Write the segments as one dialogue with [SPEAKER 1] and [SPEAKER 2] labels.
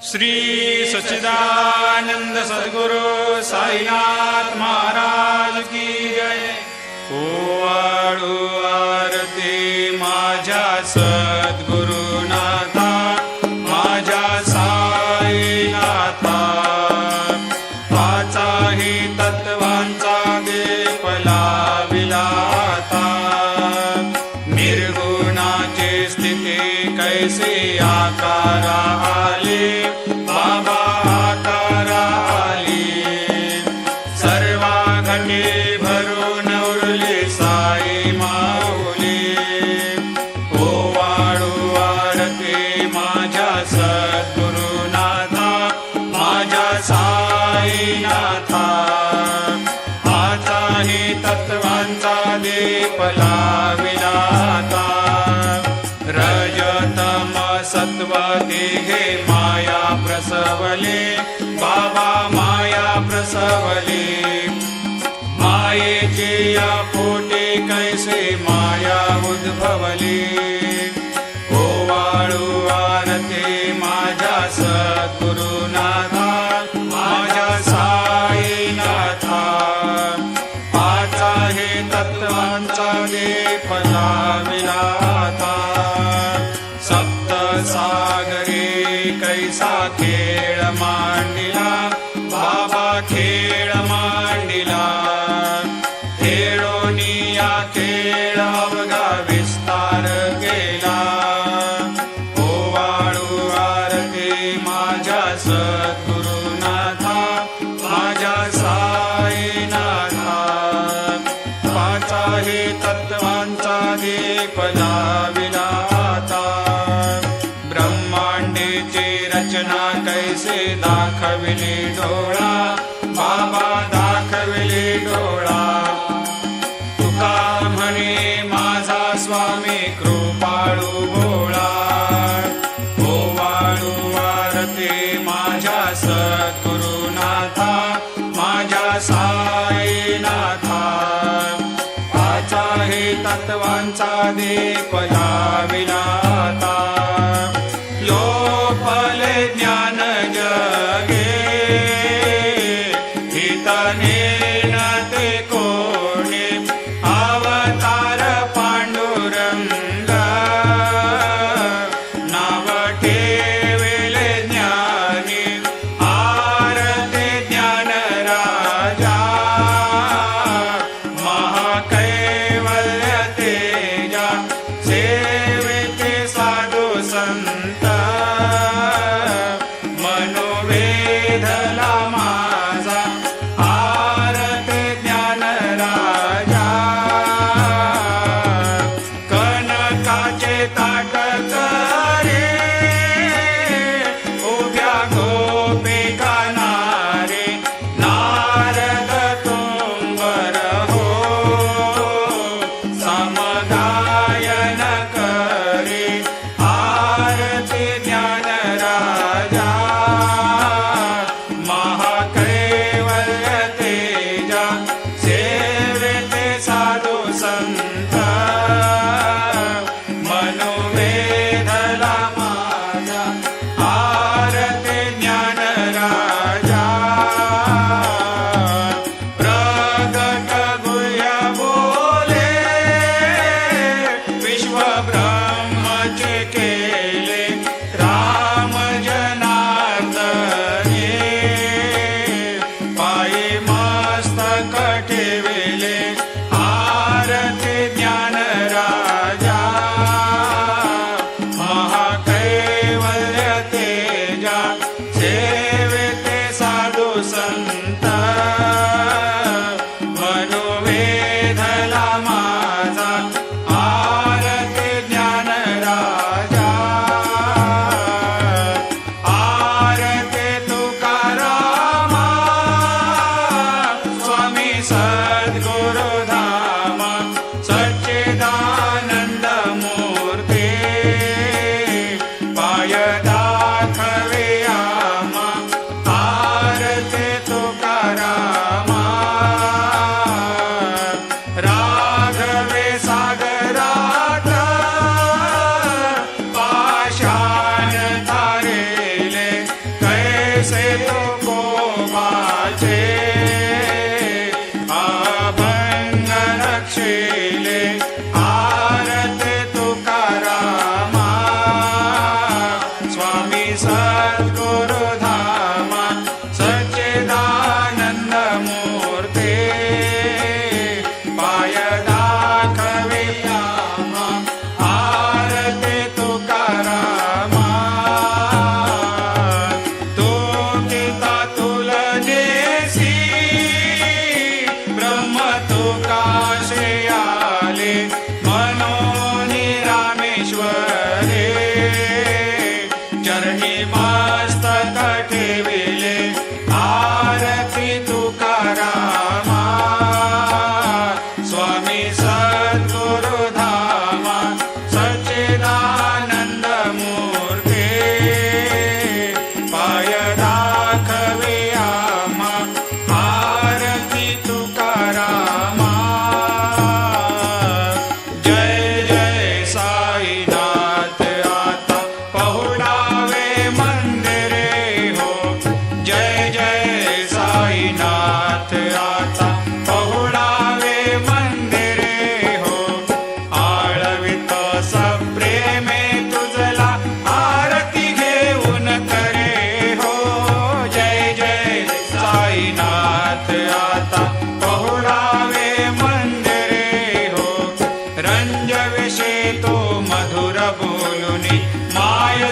[SPEAKER 1] श्री सच्चिदानंद सद्गुरु साईनाथ महाराज की जय। ओवाळू आरती माझ्या सद्गुरुनाथा, माझ्या साईनाथा, पाचाही तत्वांचा दीप लाविलाता। निर्गुणाची स्थिती कैसी आकारा आली, बाबा आकारा आली। सर्वा घटी भरून उरली साई माऊली। ओवाळू आरती माझ्या सद्गुरुनाथा, माझ्या साईनाथा, पाचाही तत्वांचा दीप लाविलाता। रजतम सत्व तिघे माया प्रसवले, बाबा माया प्रसवले। मायेची या पोटी कैसे माया उद्भवली। ओवाळू आरती माझ्या सद्गुरुनाथा, माझ्या साईनाथा, पाचाही तत्वांचा दीप लाविलाता। सप्त सागरी कैसा खेळ मांडिला, बाबा खेळ मांडिला। खेळोनिया खेळ अवघा विस्तार केला। ओवाळू आरती माझ्या सद्गुरुनाथा, माझ्या साईनाथा, पाचाही तत्वांचा दीप लाविलाता। ब्रह्मांडेची रचना कैसे दाखविली डोळा, बाबा दाखविली डोळा। तुका म्हणे माझा स्वामी कृपाळू भोळा। ओवाळू आरती माझ्या सद्गुरुनाथा, माझ्या साईनाथा, पाचाही तत्वांचा दीप लाविलाता। लोपले ज्ञान जगे,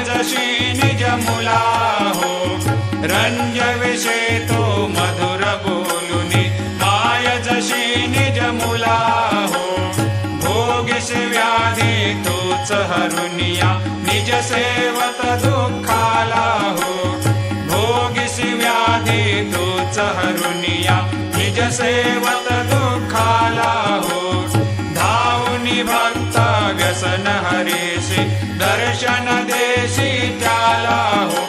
[SPEAKER 1] जशी निज मुला हो रंजविषे तो मधुर बोलुनी माय जशी निज मुला हो भोगिस व्याधी तूच हरुनिया निज सेवक दुःखाला हो भोगिस व्याधी तूच हरुनिया निज सेवक दुःखाला हो धावनी भक्त व्यसन हरीशी दर्शन देशी त्याला हो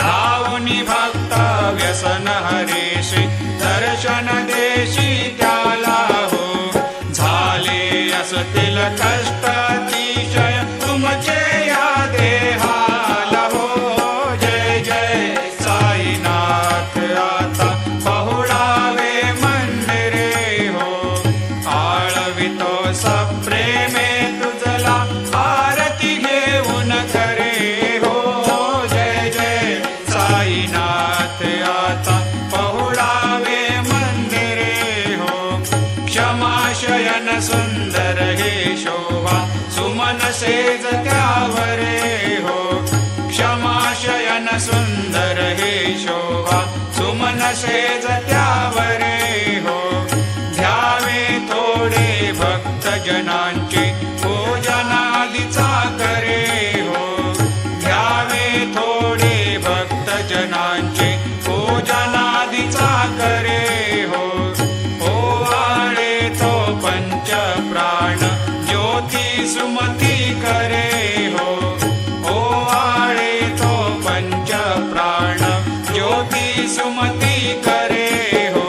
[SPEAKER 1] धावनी भक्त व्यसन हरीशी दर्शन देशी त्याला हो झाले असतील कष्ट अतिशय तुमचे या देहाला हो जय जय साईनाथ आता पहुडावे मंदिरे हो आळवितो सप्रेमे तुझला आरती घेऊन करे हो जय जय साईनाथ आता पहुडावे मंदिरे हो क्षमाशयन सुंदर हे शोभा सुमन सेज त्यावरे हो क्षमाशयन सुंदर हे शोभा सुमन सेज त्यावरे हो ध्यावे थोडे भक्त जनांची पूजनादीचा करे हो ध्यावे थोडे भक्त जनांची पूजनादीचा करे हो ओवाळे तो पंच प्राण ज्योती सुमती करे हो ओवाळे तो पंच प्राण ज्योती सुमती करे हो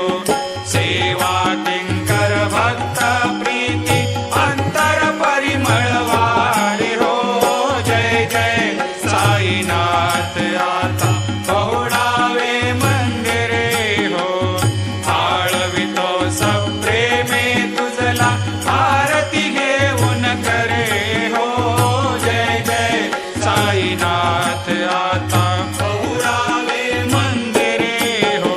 [SPEAKER 1] सेवा किंकर भक्त प्रीती अंतर परिमळ वारे हो जय जय साईनाथ आता पहुडावे मंदिरे हो आळवितो सप्रेमे तुझला आरती घेऊन करे हो जय जय साईनाथ आता पहुडावे मंदिरे हो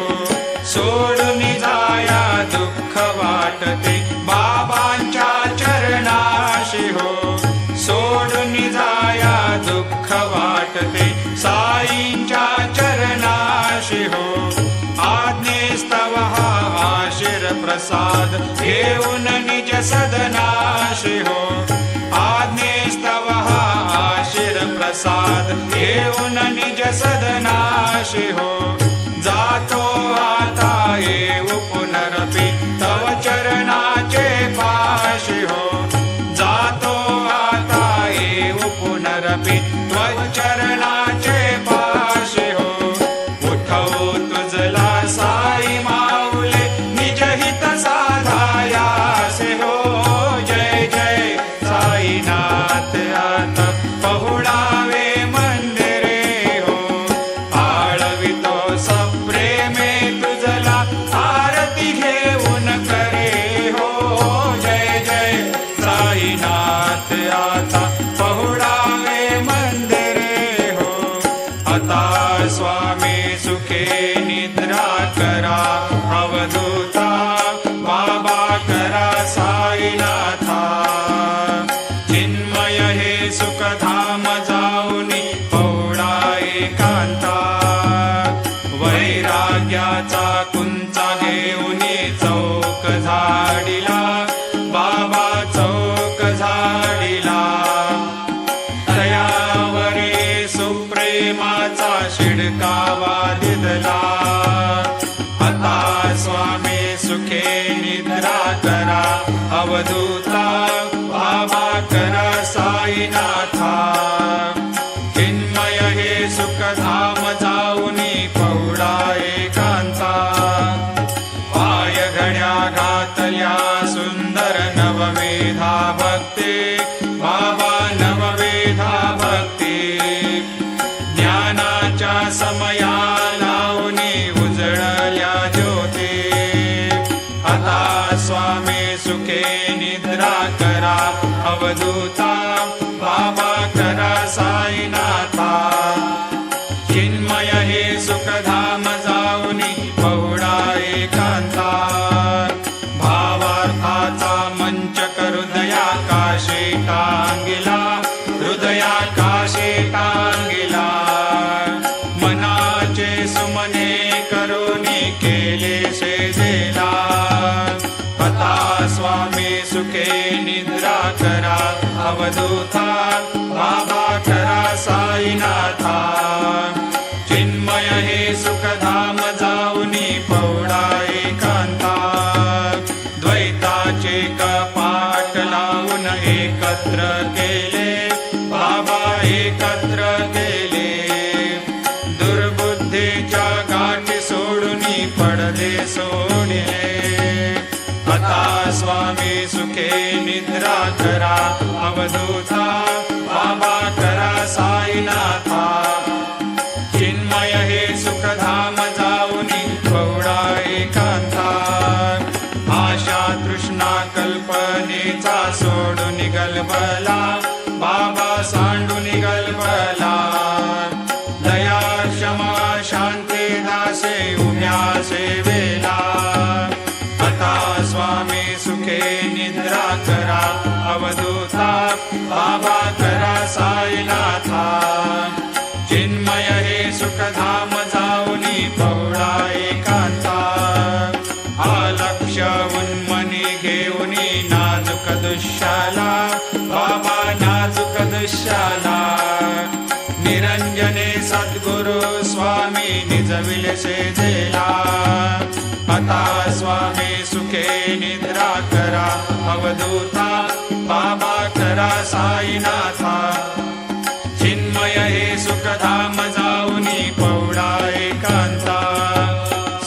[SPEAKER 1] सोडून जाया दुःख वाटते बाबांच्या चरणाशी हो सोडून जाया दुःख वाटते साईंच्या चरणाशी हो आज्ञेस्तव हा आशीर प्रसाद घेऊन निज सदनाशी हो आज्ञेस्तव हा आशीर प्रसाद घेऊन निज सदनाशी हो जातो आता येऊ पुनरपि तव चरणाचे पाशी हो जातो आता येऊ पुनरपि त्व चरणाचे पाशी हो उठवू तुझला साई माऊले निज हित साधायासे हो जय जय साईनाथ आता पहुडावे मंदिरे हो आळवितो सप्रेमे तुझला आरती घेऊन करे हो जय जय साईनाथ आता पहुडावे मंदिरे हो आता स्वामी सुखे निद्रा करा अवधूता बाबा करा साईनाथा चिन्मय हे सुखधाम जाऊनी पौडा एकांता वैराग्याचा कुंचा घेऊनी चौक झाडिला बाबा चौक झाडिला दयावरे सुप्रेमाचा शिडकावा दिदला आता स्वामी सुखे निद्रा करा अवधूता बाबा करा साईनाथा चिन्मय हे सुखधाम जाऊनी पौडा एकांता पाय घड्या घातल्या सुंदर नववेधा भक्ती बाबा नववेधा भक्ती ज्ञानाच्या समया लावणी उजळल्या ज्योती आता स्वामी सुखे निद्रा करा अवधूता बाबा करा साईनाथा एकत्र केले दुर्बुद्धीच्या गाठी सोडून पडदे सोडले आता स्वामी सुखे निद्रा करा अवधूता बाबा करा साईनाथा चिन्मय हे सुखधाम जाऊनी पौडा एकांता आशा तृष्णा कल्पनेचा सोडून गलबला बाबा सांडून गलबला दया क्षमा शांती दासे उम्या सेवेला आता स्वामी सुखे निद्रा करा अवधूता बाबा करा साईनाथा चिन्मय हे सुखधाम जाऊनी पौडा एकांता आलक्ष उन्मनी घेऊनी नाजुक दुःशाला बाबा नाजुक दुःशाला निरंजने सद्गुरु स्वामी निजविले सेजेला आता स्वामी सुखे निद्रा करा अवधूता बाबा करा साईनाथा चिन्मय हे सुखधाम जाऊनी पौडा एकांता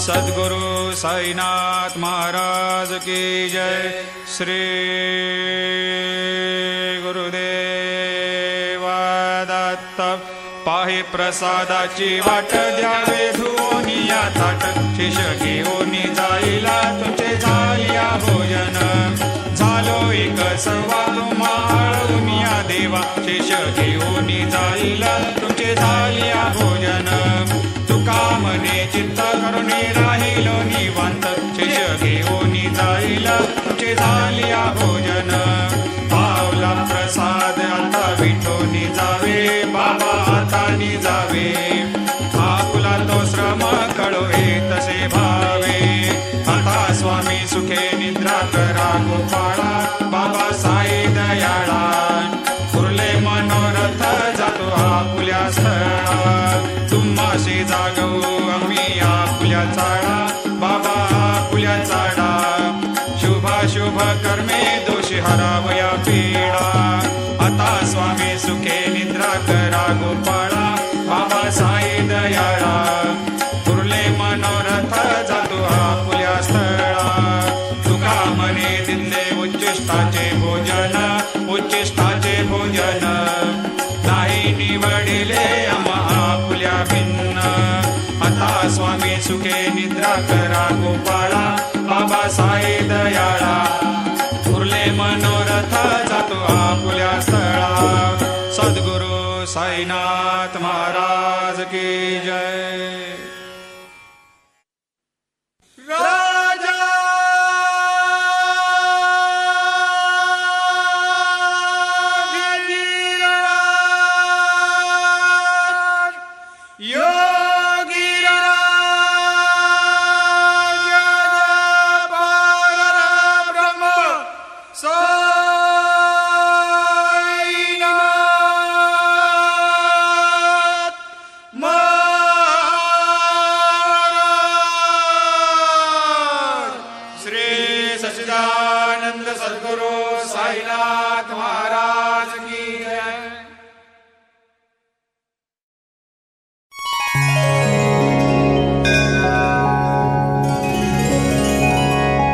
[SPEAKER 1] सद्गुरु साईनाथ महाराज की जय श्री गुरुदेवा दत्त पाहे प्रसादाची वाट द्यावे धुवोनिया ताट शिष घेऊनी जाईला तुझे झालिया भोजन झालो एक सर्वा तुम्हाळुनिया देवा शिष घेऊनी जाईला तुझे झालिया भोजन तुका मने चित्त करुणी राहिलो निवांत शिष घेऊनी जाईला तुझे झालिया भोजन पावला प्रसाद आता विठोनी जावे बाबा हातानी जावे आपुला तो श्रम कळोवे तसे भावे आता स्वामी सुखे निद्रा करा गोपाळा बाबा साई दयाळा उरले मनोरथ जातो आपुल्या स्थळा तुम्हाशी जागवू आम्ही आपुल्या चाळा बाबा आपुल्या चाडा शुभ कर्मे दोषी हरावया पीडा आता स्वामी सुखे निद्रा करा गोपाळा बाबा साई दयाळा उरले मनोरथ जातो आपुल्या स्थळा तुका मने दिले उच्चिष्टाचे भोजन उच्चिष्टाचे भोजन नाही निवडिले आपुल्या भिन्न आता स्वामी सुखे निद्रा करा गोपाळा बाबा साई दयाळा उरले मनोरथ जातो आपुल्या स्थळा सद्गुरु साईनाथ महाराज की जय।